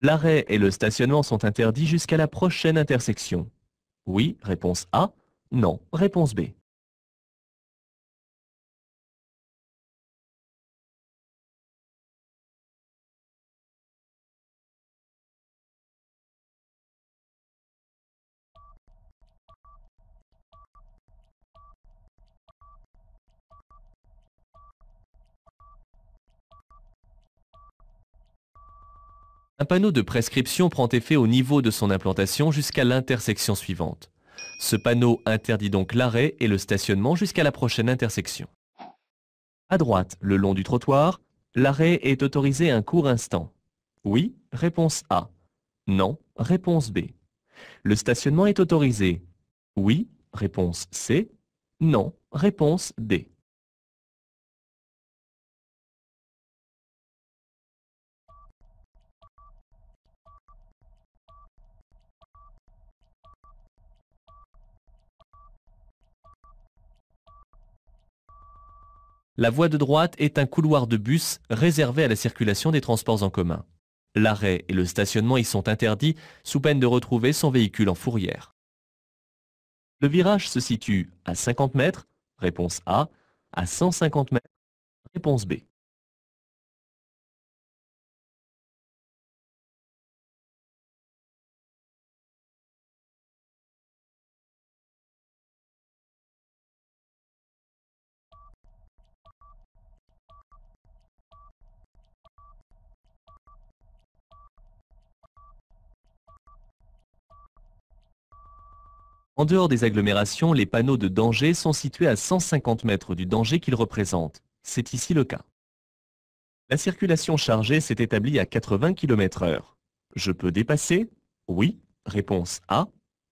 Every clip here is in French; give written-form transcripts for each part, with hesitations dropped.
L'arrêt et le stationnement sont interdits jusqu'à la prochaine intersection. Oui, réponse A. Non, réponse B. Un panneau de prescription prend effet au niveau de son implantation jusqu'à l'intersection suivante. Ce panneau interdit donc l'arrêt et le stationnement jusqu'à la prochaine intersection. À droite, le long du trottoir, l'arrêt est autorisé un court instant. Oui, réponse A. Non, réponse B. Le stationnement est autorisé. Oui, réponse C. Non, réponse D. La voie de droite est un couloir de bus réservé à la circulation des transports en commun. L'arrêt et le stationnement y sont interdits sous peine de retrouver son véhicule en fourrière. Le virage se situe à 50 mètres, réponse A, à 150 mètres, réponse B. En dehors des agglomérations, les panneaux de danger sont situés à 150 mètres du danger qu'ils représentent. C'est ici le cas. La circulation chargée s'est établie à 80 km/h. Je peux dépasser? Oui. Réponse A.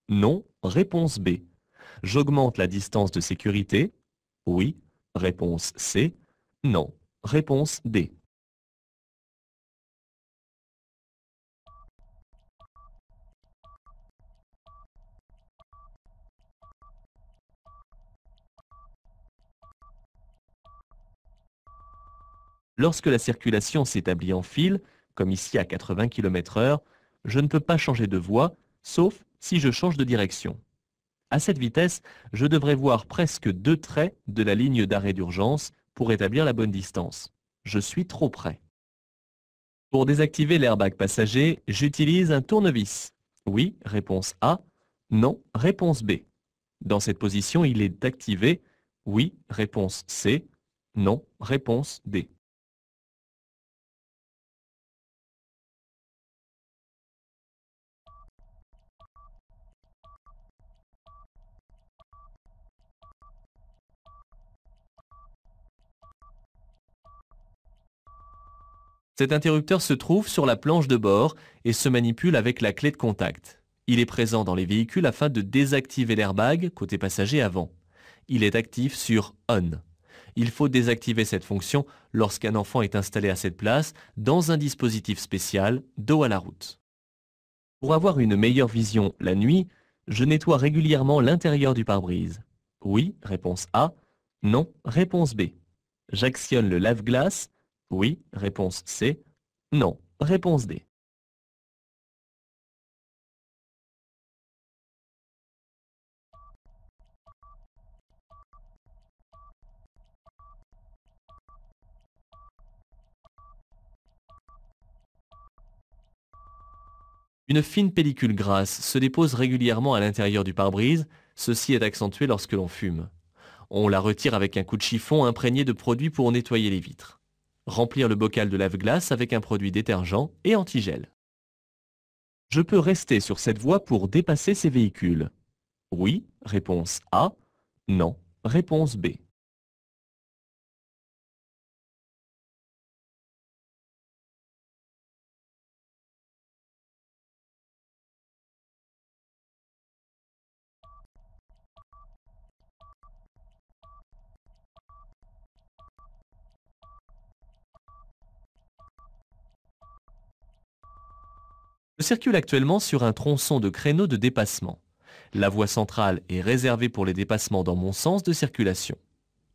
Non. Réponse B. J'augmente la distance de sécurité? Oui. Réponse C. Non. Réponse D. Lorsque la circulation s'établit en file, comme ici à 80 km/h, je ne peux pas changer de voie, sauf si je change de direction. À cette vitesse, je devrais voir presque 2 traits de la ligne d'arrêt d'urgence pour établir la bonne distance. Je suis trop près. Pour désactiver l'airbag passager, j'utilise un tournevis. Oui, réponse A. Non, réponse B. Dans cette position, il est activé. Oui, réponse C. Non, réponse D. Cet interrupteur se trouve sur la planche de bord et se manipule avec la clé de contact. Il est présent dans les véhicules afin de désactiver l'airbag côté passager avant. Il est actif sur On. Il faut désactiver cette fonction lorsqu'un enfant est installé à cette place dans un dispositif spécial dos à la route. Pour avoir une meilleure vision la nuit, je nettoie régulièrement l'intérieur du pare-brise. Oui, réponse A. Non, réponse B. J'actionne le lave-glace. Oui, réponse C. Non, réponse D. Une fine pellicule grasse se dépose régulièrement à l'intérieur du pare-brise. Ceci est accentué lorsque l'on fume. On la retire avec un coup de chiffon imprégné de produit pour nettoyer les vitres. Remplir le bocal de lave-glace avec un produit détergent et antigel. Je peux rester sur cette voie pour dépasser ces véhicules. Oui, réponse A. Non, réponse B. Je circule actuellement sur un tronçon de créneaux de dépassement. La voie centrale est réservée pour les dépassements dans mon sens de circulation.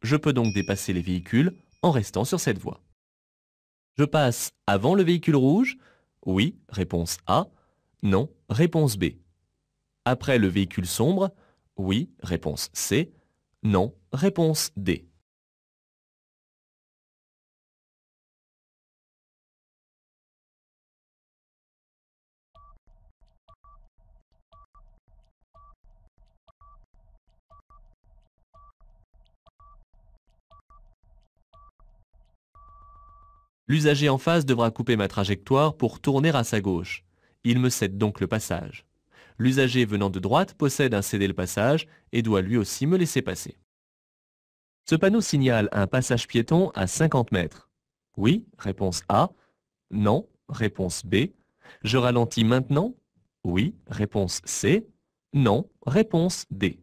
Je peux donc dépasser les véhicules en restant sur cette voie. Je passe avant le véhicule rouge. Oui, réponse A. Non, réponse B. Après le véhicule sombre, oui, réponse C. Non, réponse D. L'usager en face devra couper ma trajectoire pour tourner à sa gauche. Il me cède donc le passage. L'usager venant de droite possède un céder le passage et doit lui aussi me laisser passer. Ce panneau signale un passage piéton à 50 mètres. Oui, réponse A. Non, réponse B. Je ralentis maintenant? Oui, réponse C. Non, réponse D.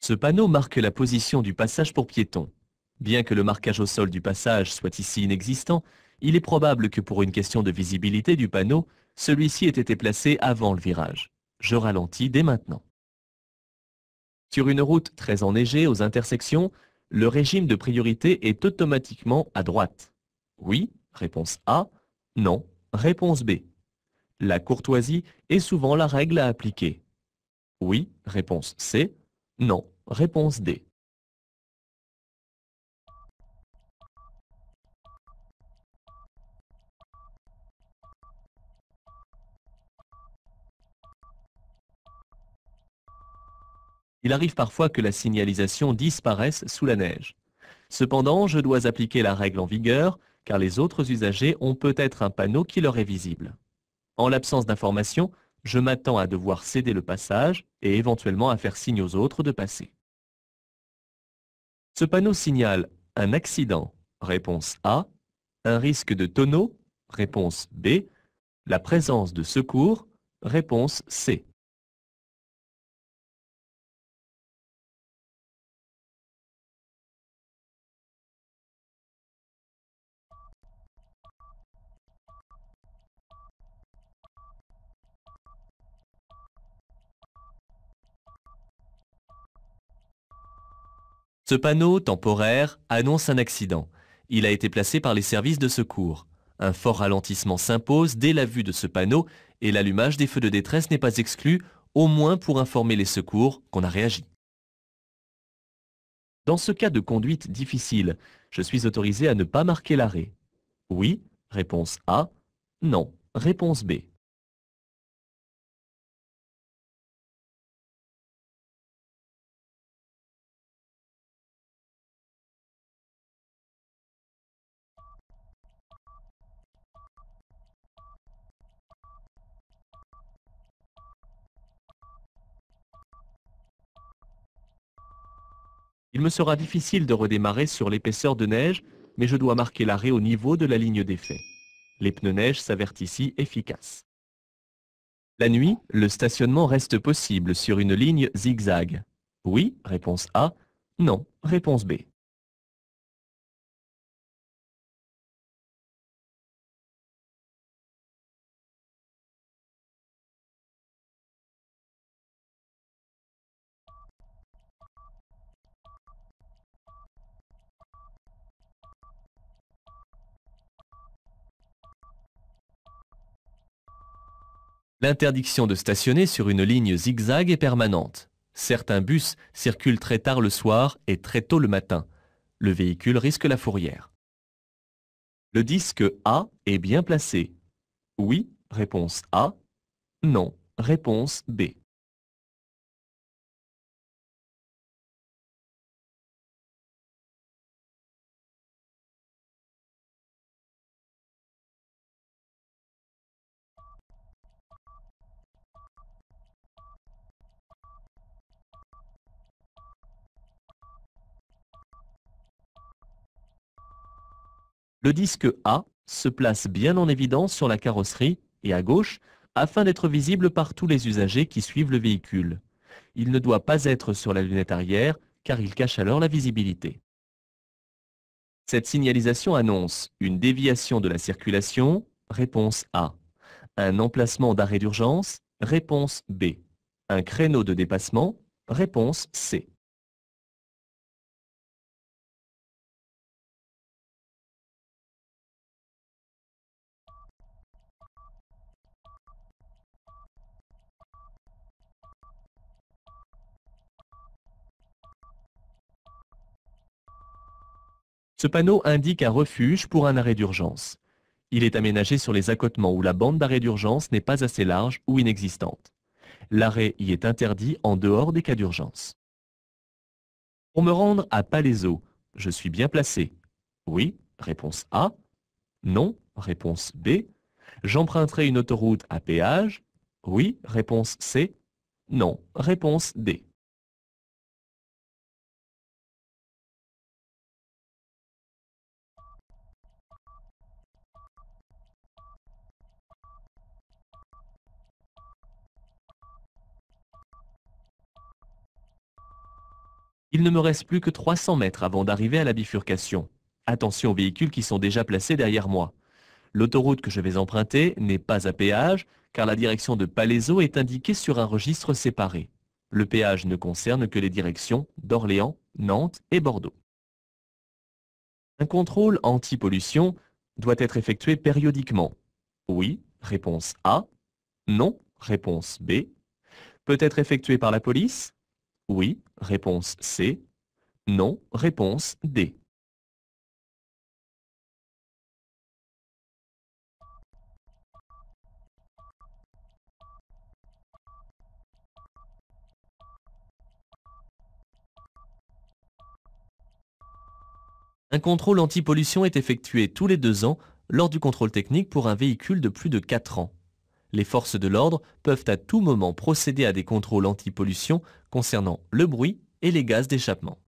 Ce panneau marque la position du passage pour piétons. Bien que le marquage au sol du passage soit ici inexistant, il est probable que pour une question de visibilité du panneau, celui-ci ait été placé avant le virage. Je ralentis dès maintenant. Sur une route très enneigée aux intersections, le régime de priorité est automatiquement à droite. Oui, réponse A. Non, réponse B. La courtoisie est souvent la règle à appliquer. Oui, réponse C. Non, réponse D. Il arrive parfois que la signalisation disparaisse sous la neige. Cependant, je dois appliquer la règle en vigueur, car les autres usagers ont peut-être un panneau qui leur est visible. En l'absence d'information, je m'attends à devoir céder le passage et éventuellement à faire signe aux autres de passer. Ce panneau signale un accident, réponse A, un risque de tonneau, réponse B, la présence de secours, réponse C. Ce panneau temporaire annonce un accident. Il a été placé par les services de secours. Un fort ralentissement s'impose dès la vue de ce panneau et l'allumage des feux de détresse n'est pas exclu, au moins pour informer les secours qu'on a réagi. Dans ce cas de conduite difficile, je suis autorisé à ne pas marquer l'arrêt. Oui, réponse A. Non, réponse B. Il me sera difficile de redémarrer sur l'épaisseur de neige, mais je dois marquer l'arrêt au niveau de la ligne d'effet. Les pneus neige s'avèrent ici efficaces. La nuit, le stationnement reste possible sur une ligne zigzag. Oui, réponse A. Non, réponse B. L'interdiction de stationner sur une ligne zigzag est permanente. Certains bus circulent très tard le soir et très tôt le matin. Le véhicule risque la fourrière. Le disque A est bien placé. Oui, réponse A. Non, réponse B. Le disque A se place bien en évidence sur la carrosserie et à gauche afin d'être visible par tous les usagers qui suivent le véhicule. Il ne doit pas être sur la lunette arrière car il cache alors la visibilité. Cette signalisation annonce une déviation de la circulation, réponse A. Un emplacement d'arrêt d'urgence, réponse B. Un créneau de dépassement, réponse C. Ce panneau indique un refuge pour un arrêt d'urgence. Il est aménagé sur les accotements où la bande d'arrêt d'urgence n'est pas assez large ou inexistante. L'arrêt y est interdit en dehors des cas d'urgence. Pour me rendre à Palaiseau, je suis bien placé. Oui, réponse A. Non, réponse B. J'emprunterai une autoroute à péage. Oui, réponse C. Non, réponse D. Il ne me reste plus que 300 mètres avant d'arriver à la bifurcation. Attention aux véhicules qui sont déjà placés derrière moi. L'autoroute que je vais emprunter n'est pas à péage, car la direction de Palaiseau est indiquée sur un registre séparé. Le péage ne concerne que les directions d'Orléans, Nantes et Bordeaux. Un contrôle anti-pollution doit être effectué périodiquement. Oui, réponse A. Non, réponse B. Peut être effectué par la police? Oui, réponse C. Non, réponse D. Un contrôle anti-pollution est effectué tous les 2 ans lors du contrôle technique pour un véhicule de plus de 4 ans. Les forces de l'ordre peuvent à tout moment procéder à des contrôles anti-pollution concernant le bruit et les gaz d'échappement.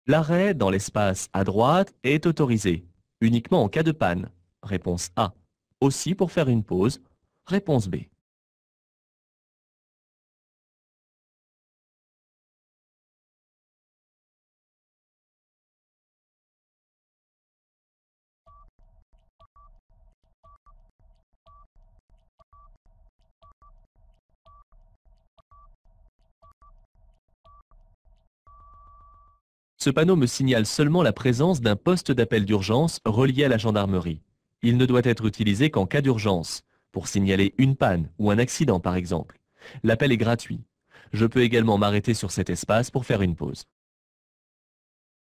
L'arrêt dans l'espace à droite est autorisé, uniquement en cas de panne. Réponse A. Aussi pour faire une pause. Réponse B. Ce panneau me signale seulement la présence d'un poste d'appel d'urgence relié à la gendarmerie. Il ne doit être utilisé qu'en cas d'urgence, pour signaler une panne ou un accident par exemple. L'appel est gratuit. Je peux également m'arrêter sur cet espace pour faire une pause.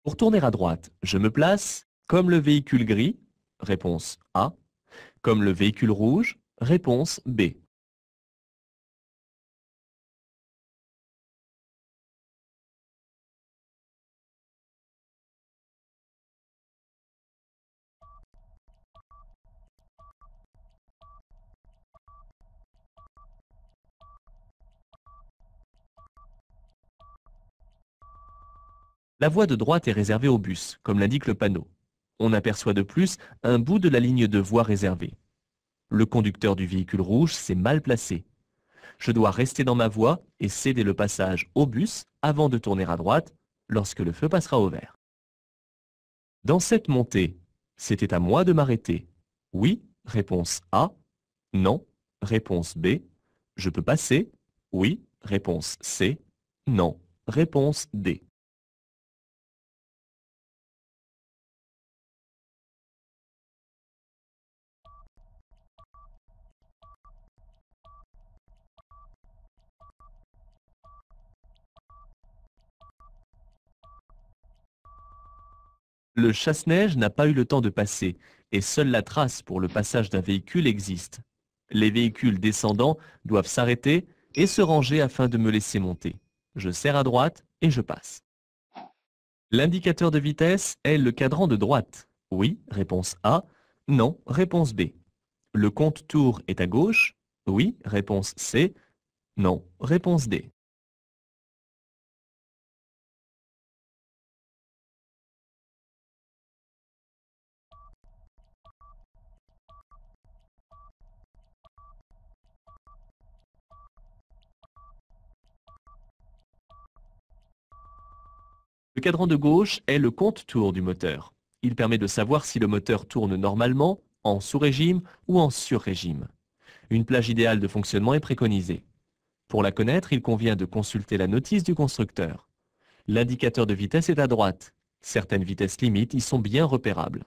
Pour tourner à droite, je me place comme le véhicule gris, réponse A, comme le véhicule rouge, réponse B. La voie de droite est réservée aux bus, comme l'indique le panneau. On aperçoit de plus un bout de la ligne de voie réservée. Le conducteur du véhicule rouge s'est mal placé. Je dois rester dans ma voie et céder le passage au bus avant de tourner à droite lorsque le feu passera au vert. Dans cette montée, c'était à moi de m'arrêter. Oui, réponse A. Non, réponse B. Je peux passer? Oui, réponse C. Non, réponse D. Le chasse-neige n'a pas eu le temps de passer et seule la trace pour le passage d'un véhicule existe. Les véhicules descendants doivent s'arrêter et se ranger afin de me laisser monter. Je serre à droite et je passe. L'indicateur de vitesse est le cadran de droite. Oui, réponse A. Non, réponse B. Le compte-tour est à gauche. Oui, réponse C. Non, réponse D. Le cadran de gauche est le compte-tours du moteur. Il permet de savoir si le moteur tourne normalement, en sous-régime ou en sur-régime. Une plage idéale de fonctionnement est préconisée. Pour la connaître, il convient de consulter la notice du constructeur. L'indicateur de vitesse est à droite. Certaines vitesses limites y sont bien repérables.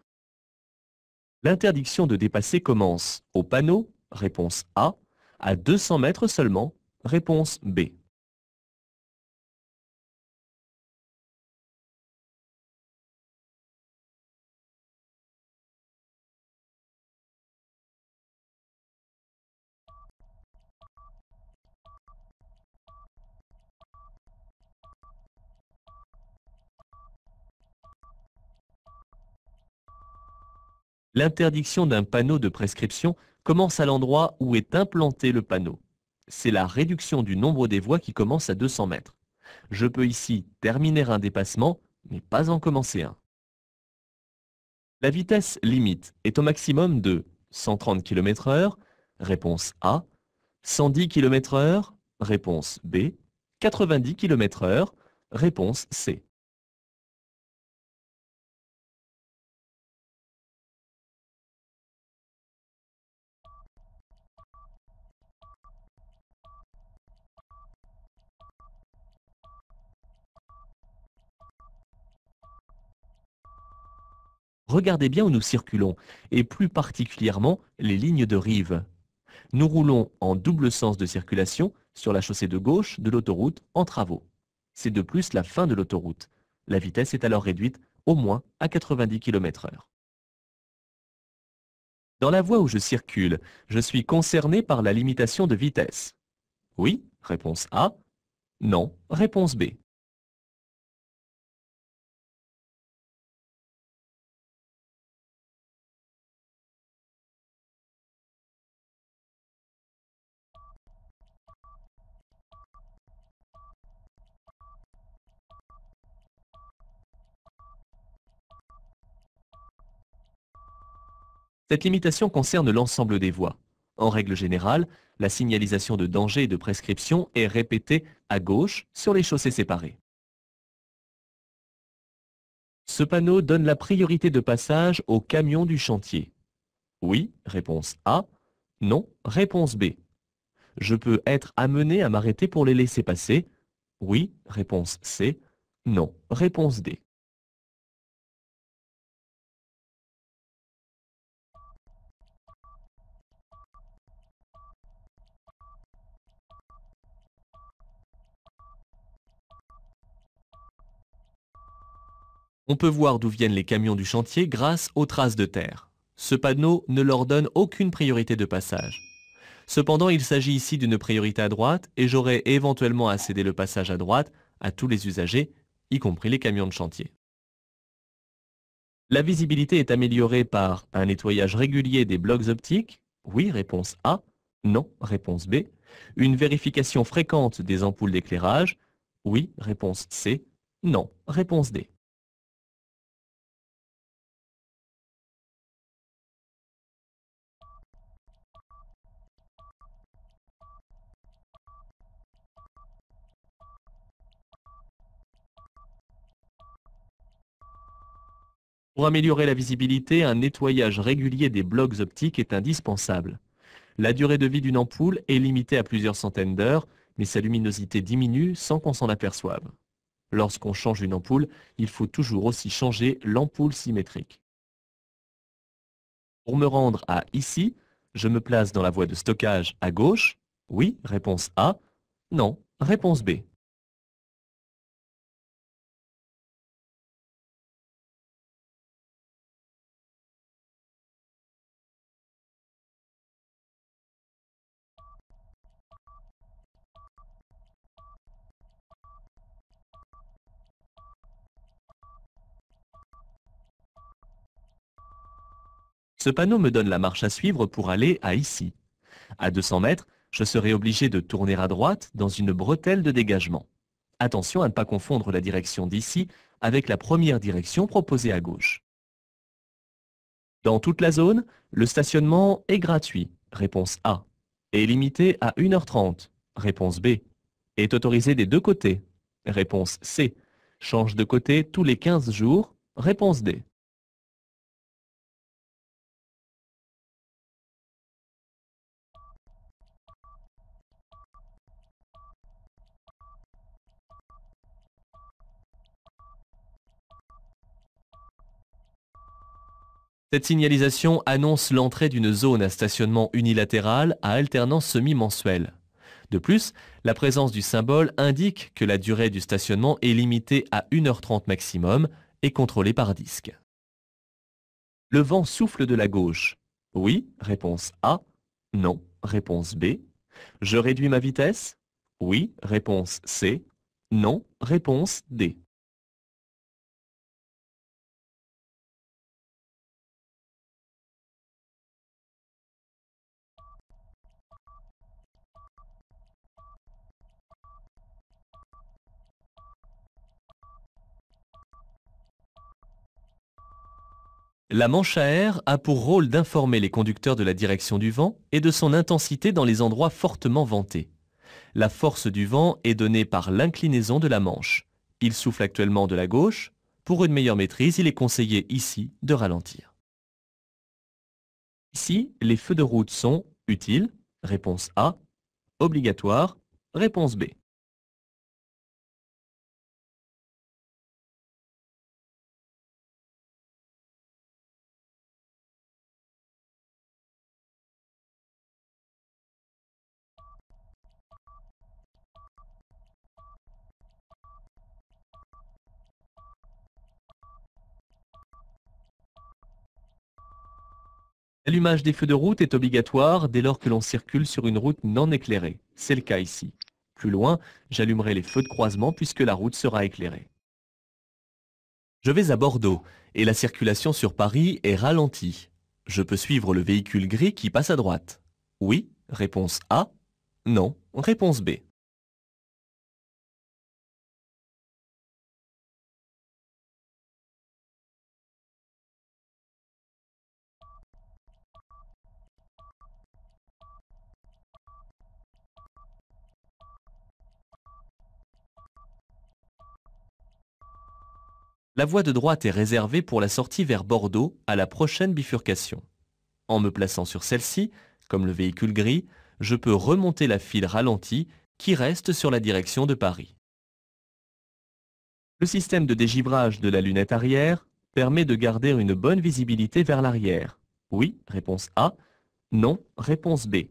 L'interdiction de dépasser commence au panneau, réponse A, à 200 mètres seulement, réponse B. L'interdiction d'un panneau de prescription commence à l'endroit où est implanté le panneau. C'est la réduction du nombre des voies qui commence à 200 mètres. Je peux ici terminer un dépassement, mais pas en commencer un. La vitesse limite est au maximum de 130 km/h, réponse A, 110 km/h, réponse B, 90 km/h, réponse C. Regardez bien où nous circulons, et plus particulièrement les lignes de rive. Nous roulons en double sens de circulation sur la chaussée de gauche de l'autoroute en travaux. C'est de plus la fin de l'autoroute. La vitesse est alors réduite au moins à 90 km/h. Dans la voie où je circule, je suis concerné par la limitation de vitesse. Oui, réponse A. Non, réponse B. Cette limitation concerne l'ensemble des voies. En règle générale, la signalisation de danger et de prescription est répétée à gauche sur les chaussées séparées. Ce panneau donne la priorité de passage aux camions du chantier. Oui, réponse A. Non, réponse B. Je peux être amené à m'arrêter pour les laisser passer. Oui, réponse C. Non, réponse D. On peut voir d'où viennent les camions du chantier grâce aux traces de terre. Ce panneau ne leur donne aucune priorité de passage. Cependant, il s'agit ici d'une priorité à droite et j'aurai éventuellement à céder le passage à droite à tous les usagers, y compris les camions de chantier. La visibilité est améliorée par un nettoyage régulier des blocs optiques. Oui, réponse A. Non, réponse B. Une vérification fréquente des ampoules d'éclairage. Oui, réponse C. Non, réponse D. Pour améliorer la visibilité, un nettoyage régulier des blocs optiques est indispensable. La durée de vie d'une ampoule est limitée à plusieurs centaines d'heures, mais sa luminosité diminue sans qu'on s'en aperçoive. Lorsqu'on change une ampoule, il faut toujours aussi changer l'ampoule symétrique. Pour me rendre à ici, je me place dans la voie de stockage à gauche. Oui, réponse A. Non, réponse B. Ce panneau me donne la marche à suivre pour aller à ici. À 200 mètres, je serai obligé de tourner à droite dans une bretelle de dégagement. Attention à ne pas confondre la direction d'ici avec la première direction proposée à gauche. Dans toute la zone, le stationnement est gratuit, réponse A, est limité à 1h30, réponse B, est autorisé des deux côtés, réponse C. Change de côté tous les 15 jours. Réponse D. Cette signalisation annonce l'entrée d'une zone à stationnement unilatéral à alternance semi-mensuelle. De plus, la présence du symbole indique que la durée du stationnement est limitée à 1h30 maximum et contrôlée par disque. Le vent souffle de la gauche. Oui, réponse A. Non, réponse B. Je réduis ma vitesse? Oui, réponse C. Non, réponse D. La manche à air a pour rôle d'informer les conducteurs de la direction du vent et de son intensité dans les endroits fortement ventés. La force du vent est donnée par l'inclinaison de la manche. Il souffle actuellement de la gauche. Pour une meilleure maîtrise, il est conseillé ici de ralentir. Ici, les feux de route sont utiles, réponse A, obligatoire, réponse B. L'allumage des feux de route est obligatoire dès lors que l'on circule sur une route non éclairée. C'est le cas ici. Plus loin, j'allumerai les feux de croisement puisque la route sera éclairée. Je vais à Bordeaux et la circulation sur Paris est ralentie. Je peux suivre le véhicule gris qui passe à droite. Oui, réponse A. Non, réponse B. La voie de droite est réservée pour la sortie vers Bordeaux à la prochaine bifurcation. En me plaçant sur celle-ci, comme le véhicule gris, je peux remonter la file ralentie qui reste sur la direction de Paris. Le système de dégivrage de la lunette arrière permet de garder une bonne visibilité vers l'arrière. Oui, réponse A. Non, réponse B.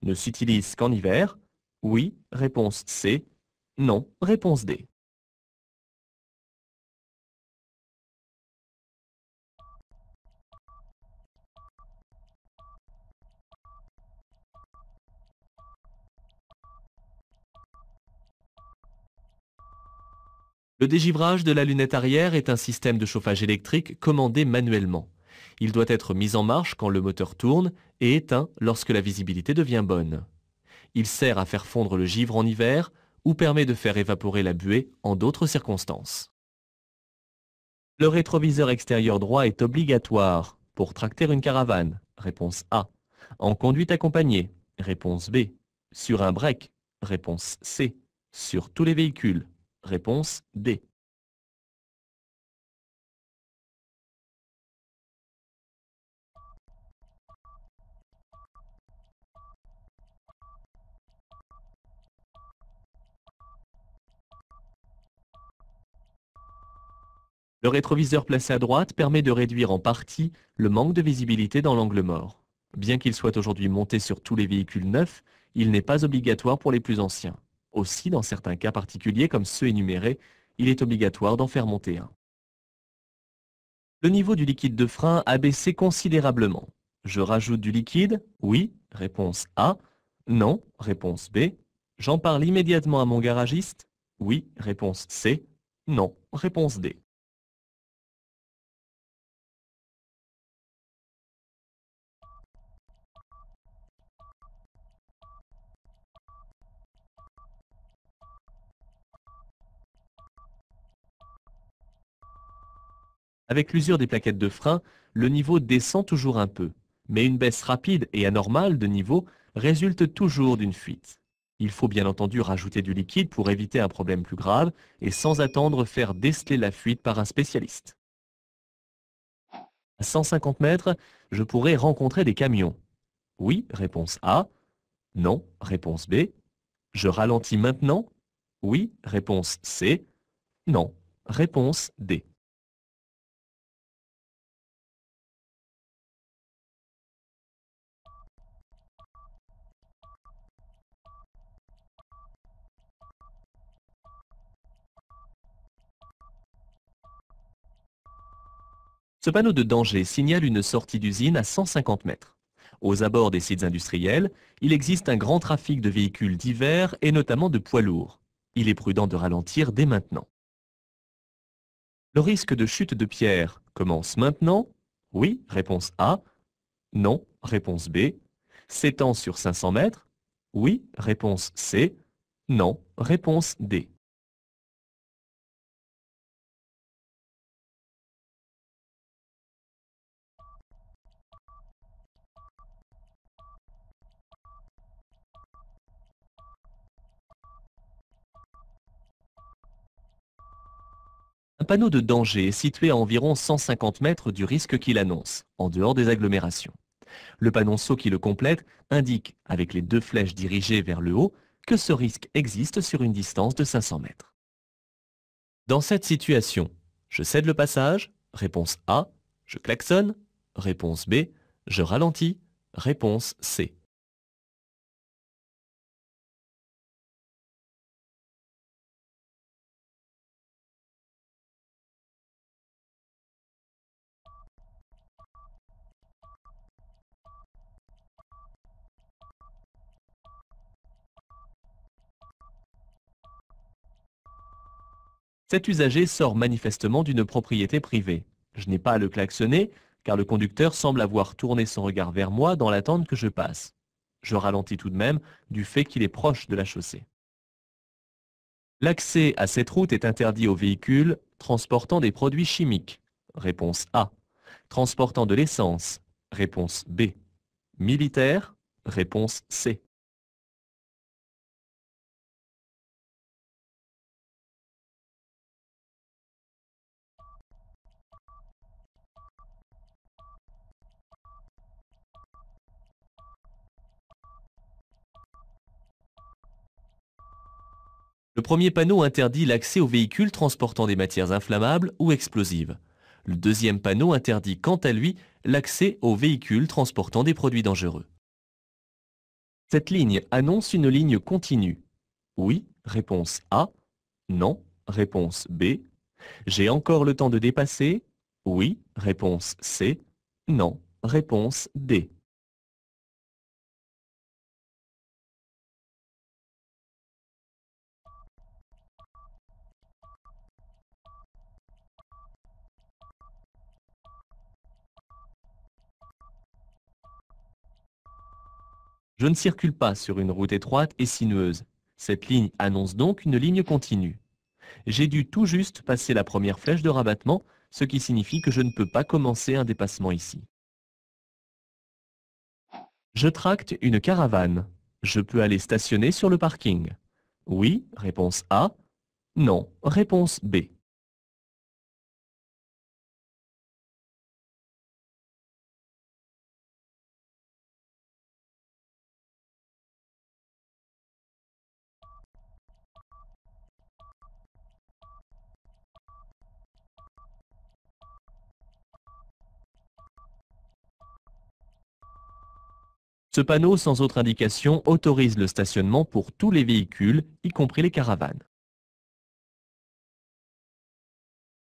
Ne s'utilise qu'en hiver. Oui, réponse C. Non, réponse D. Le dégivrage de la lunette arrière est un système de chauffage électrique commandé manuellement. Il doit être mis en marche quand le moteur tourne et éteint lorsque la visibilité devient bonne. Il sert à faire fondre le givre en hiver ou permet de faire évaporer la buée en d'autres circonstances. Le rétroviseur extérieur droit est obligatoire pour tracter une caravane. Réponse A. En conduite accompagnée. Réponse B. Sur un break. Réponse C. Sur tous les véhicules. Réponse D. Le rétroviseur placé à droite permet de réduire en partie le manque de visibilité dans l'angle mort. Bien qu'il soit aujourd'hui monté sur tous les véhicules neufs, il n'est pas obligatoire pour les plus anciens. Aussi, dans certains cas particuliers comme ceux énumérés, il est obligatoire d'en faire monter un. Le niveau du liquide de frein a baissé considérablement. Je rajoute du liquide? Oui, réponse A. Non, réponse B. J'en parle immédiatement à mon garagiste? Oui, réponse C. Non, réponse D. Avec l'usure des plaquettes de frein, le niveau descend toujours un peu, mais une baisse rapide et anormale de niveau résulte toujours d'une fuite. Il faut bien entendu rajouter du liquide pour éviter un problème plus grave et sans attendre faire déceler la fuite par un spécialiste. À 150 mètres, je pourrais rencontrer des camions. Oui, réponse A. Non, réponse B. Je ralentis maintenant? Oui, réponse C. Non, réponse D. Ce panneau de danger signale une sortie d'usine à 150 mètres. Aux abords des sites industriels, il existe un grand trafic de véhicules divers et notamment de poids lourds. Il est prudent de ralentir dès maintenant. Le risque de chute de pierre commence maintenant? Oui, réponse A. Non, réponse B. S'étend sur 500 mètres? Oui, réponse C. Non, réponse D. Un panneau de danger est situé à environ 150 mètres du risque qu'il annonce, en dehors des agglomérations. Le panonceau qui le complète indique, avec les deux flèches dirigées vers le haut, que ce risque existe sur une distance de 500 mètres. Dans cette situation, je cède le passage, réponse A, je klaxonne, réponse B, je ralentis, réponse C. Cet usager sort manifestement d'une propriété privée. Je n'ai pas à le klaxonner, car le conducteur semble avoir tourné son regard vers moi dans l'attente que je passe. Je ralentis tout de même du fait qu'il est proche de la chaussée. L'accès à cette route est interdit aux véhicules transportant des produits chimiques. Réponse A. Transportant de l'essence. Réponse B. Militaire. Réponse C. Le premier panneau interdit l'accès aux véhicules transportant des matières inflammables ou explosives. Le deuxième panneau interdit quant à lui l'accès aux véhicules transportant des produits dangereux. Cette ligne annonce une ligne continue. Oui, réponse A. Non, réponse B. J'ai encore le temps de dépasser? Oui, réponse C. Non, réponse D. Je ne circule pas sur une route étroite et sinueuse. Cette ligne annonce donc une ligne continue. J'ai dû tout juste passer la première flèche de rabattement, ce qui signifie que je ne peux pas commencer un dépassement ici. Je tracte une caravane. Je peux aller stationner sur le parking. Oui, réponse A. Non, réponse B. Ce panneau sans autre indication autorise le stationnement pour tous les véhicules, y compris les caravanes.